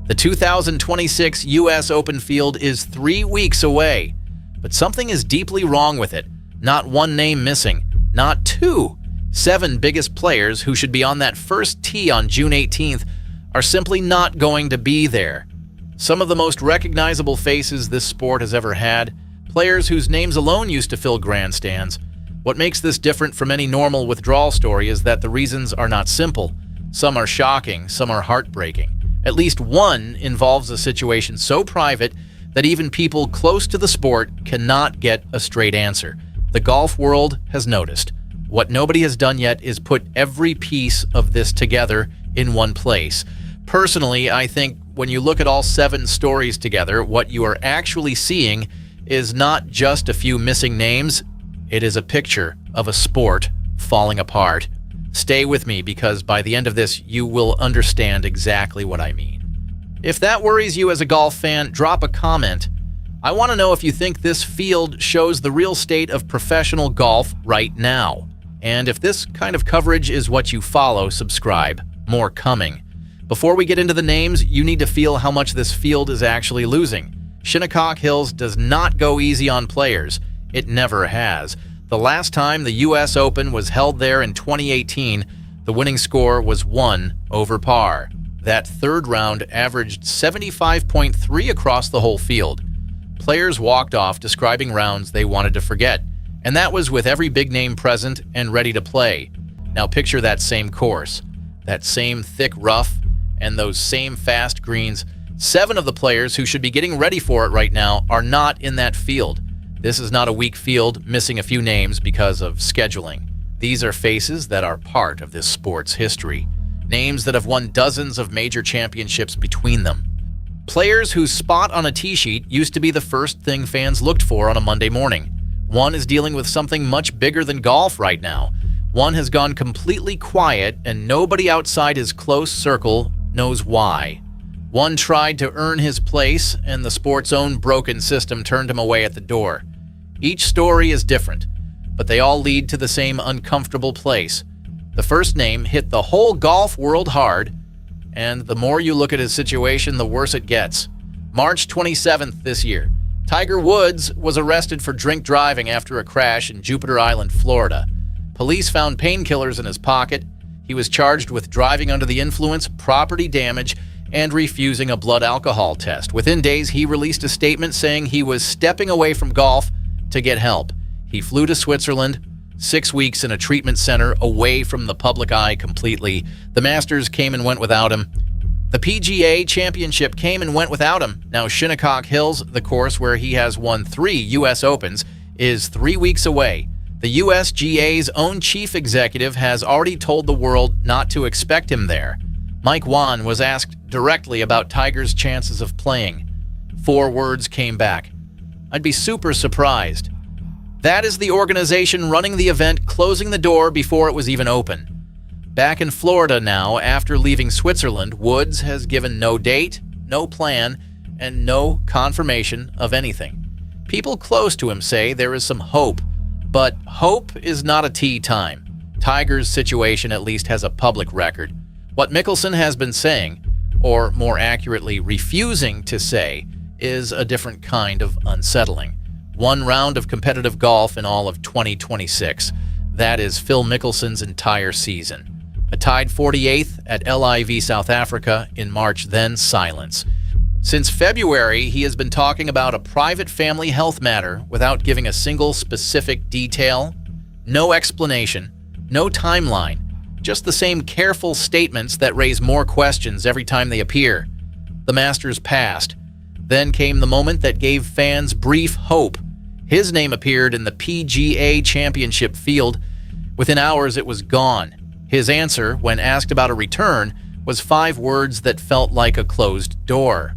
The 2026 U.S. Open field is 3 weeks away, but something is deeply wrong with it. Not one name missing, not two. 7 biggest players who should be on that first tee on June 18th are simply not going to be there. Some of the most recognizable faces this sport has ever had, players whose names alone used to fill grandstands. What makes this different from any normal withdrawal story is that the reasons are not simple. Some are shocking, some are heartbreaking. At least one involves a situation so private that even people close to the sport cannot get a straight answer. The golf world has noticed. What nobody has done yet is put every piece of this together in one place. Personally, I think when you look at all 7 stories together, what you are actually seeing is not just a few missing names. It is a picture of a sport falling apart. Stay with me because by the end of this, you will understand exactly what I mean. If that worries you as a golf fan, drop a comment. I want to know if you think this field shows the real state of professional golf right now. And if this kind of coverage is what you follow, subscribe. More coming. Before we get into the names, you need to feel how much this field is actually losing. Shinnecock Hills does not go easy on players. It never has. The last time the U.S. Open was held there in 2018, the winning score was 1 over par. That third round averaged 75.3 across the whole field. Players walked off describing rounds they wanted to forget, and that was with every big name present and ready to play. Now picture that same course, that same thick rough, and those same fast greens. 7 of the players who should be getting ready for it right now are not in that field. This is not a weak field missing a few names because of scheduling. These are faces that are part of this sport's history. Names that have won dozens of major championships between them. Players whose spot on a tee sheet used to be the first thing fans looked for on a Monday morning. One is dealing with something much bigger than golf right now. One has gone completely quiet and nobody outside his close circle knows why. One tried to earn his place and the sport's own broken system turned him away at the door. Each story is different, but they all lead to the same uncomfortable place. The first name hit the whole golf world hard, and the more you look at his situation, the worse it gets. March 27th this year, Tiger Woods was arrested for drink driving after a crash in Jupiter Island, Florida. Police found painkillers in his pocket. He was charged with driving under the influence, property damage, and refusing a blood alcohol test. Within days, he released a statement saying he was stepping away from golf to get help. He flew to Switzerland, 6 weeks in a treatment center away from the public eye completely. The Masters came and went without him. The PGA Championship came and went without him. Now Shinnecock Hills, the course where he has won 3 U.S. Opens, is 3 weeks away. The USGA's own chief executive has already told the world not to expect him there. Mike Wan was asked directly about Tiger's chances of playing. 4 words came back: "I'd be super surprised." That is the organization running the event, closing the door before it was even open. Back in Florida now, after leaving Switzerland, Woods has given no date, no plan, and no confirmation of anything. People close to him say there is some hope, but hope is not a tea time. Tiger's situation at least has a public record. What Mickelson has been saying, or more accurately refusing to say, is a different kind of unsettling. 1 round of competitive golf in all of 2026. That is Phil Mickelson's entire season. A tied 48th at LIV South Africa in March, then silence. Since February, he has been talking about a private family health matter without giving a single specific detail. No explanation, no timeline, just the same careful statements that raise more questions every time they appear. The Masters passed. Then came the moment that gave fans brief hope. His name appeared in the PGA Championship field. Within hours, it was gone. His answer, when asked about a return, was 5 words that felt like a closed door.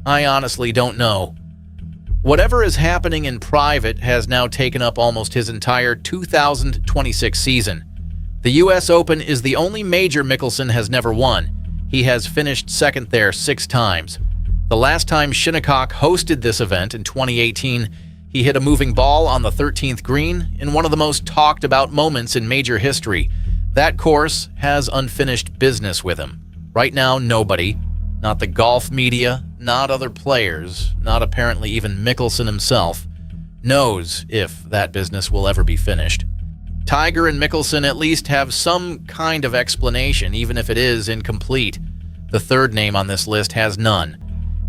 I honestly don't know. Whatever is happening in private has now taken up almost his entire 2026 season. The U.S. Open is the only major Mickelson has never won. He has finished second there 6 times. The last time Shinnecock hosted this event in 2018, he hit a moving ball on the 13th green in one of the most talked about moments in major history. That course has unfinished business with him. Right now, nobody, Not the golf media, not other players, not apparently even Mickelson himself, knows if that business will ever be finished. Tiger and Mickelson at least have some kind of explanation, even if it is incomplete. The third name on this list has none,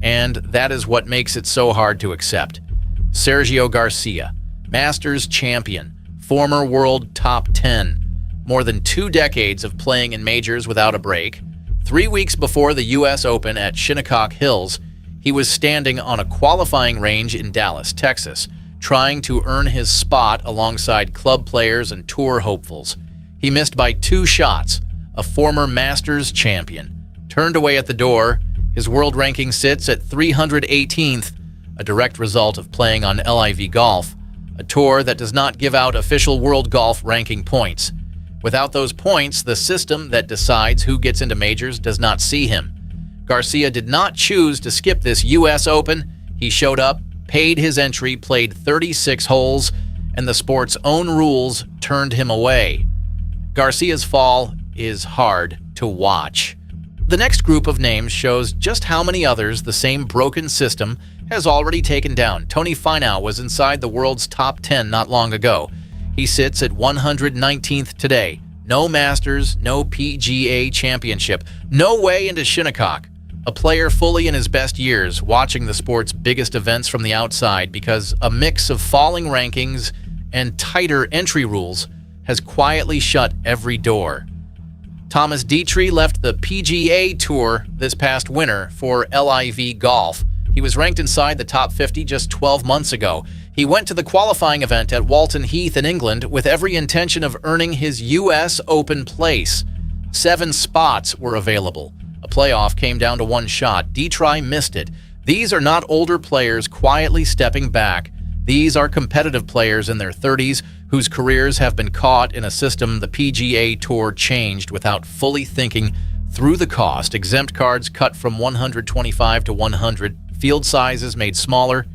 and that is what makes it so hard to accept. Sergio Garcia, Masters champion, former world top 10, more than 2 decades of playing in majors without a break. 3 weeks before the U.S. Open at Shinnecock Hills, he was standing on a qualifying range in Dallas, Texas, trying to earn his spot alongside club players and tour hopefuls. He missed by 2 shots, a former Masters champion. Turned away at the door, his world ranking sits at 318th, a direct result of playing on LIV Golf, a tour that does not give out official world golf ranking points. Without those points, the system that decides who gets into majors does not see him. Garcia did not choose to skip this U.S. Open. He showed up, paid his entry, played 36 holes, and the sport's own rules turned him away. Garcia's fall is hard to watch. The next group of names shows just how many others the same broken system has already taken down. Tony Finau was inside the world's top 10 not long ago. He sits at 119th today. No Masters, no PGA Championship, no way into Shinnecock. A player fully in his best years, watching the sport's biggest events from the outside because a mix of falling rankings and tighter entry rules has quietly shut every door. Thomas Detry left the PGA Tour this past winter for LIV Golf. He was ranked inside the top 50 just 12 months ago. He went to the qualifying event at Walton Heath in England with every intention of earning his U.S. Open place. 7 spots were available. A playoff came down to 1 shot. Detry missed it. These are not older players quietly stepping back. These are competitive players in their 30s whose careers have been caught in a system the PGA Tour changed without fully thinking through the cost. Exempt cards cut from 125 to 100, field sizes made smaller.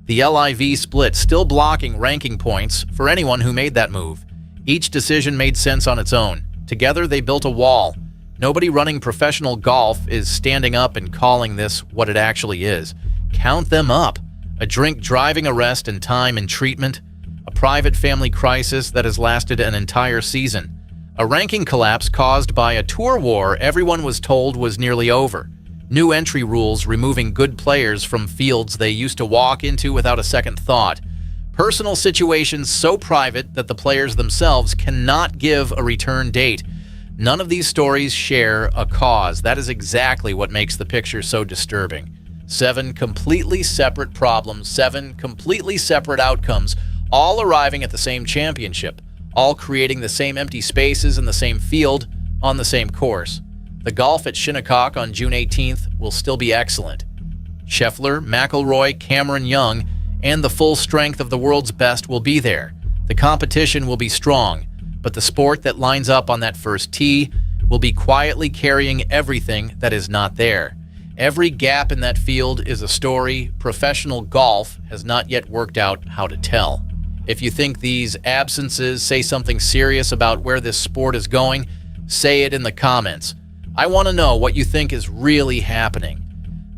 The LIV split still blocking ranking points for anyone who made that move. Each decision made sense on its own. Together they built a wall. Nobody running professional golf is standing up and calling this what it actually is. Count them up. A drink driving arrest and time in treatment. A private family crisis that has lasted an entire season. A ranking collapse caused by a tour war everyone was told was nearly over. New entry rules removing good players from fields they used to walk into without a second thought. Personal situations so private that the players themselves cannot give a return date. None of these stories share a cause. That is exactly what makes the picture so disturbing. 7 completely separate problems, 7 completely separate outcomes, all arriving at the same championship, all creating the same empty spaces in the same field on the same course. The golf at Shinnecock on June 18th will still be excellent. Scheffler, McIlroy, Cameron Young, and the full strength of the world's best will be there. The competition will be strong, but the sport that lines up on that first tee will be quietly carrying everything that is not there. Every gap in that field is a story professional golf has not yet worked out how to tell. If you think these absences say something serious about where this sport is going, say it in the comments. I want to know what you think is really happening.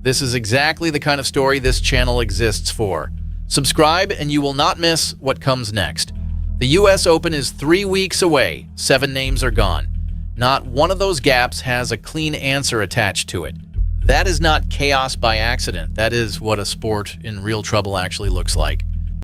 This is exactly the kind of story this channel exists for. Subscribe and you will not miss what comes next. The U.S. Open is 3 weeks away. 7 names are gone. Not one of those gaps has a clean answer attached to it. That is not chaos by accident. That is what a sport in real trouble actually looks like.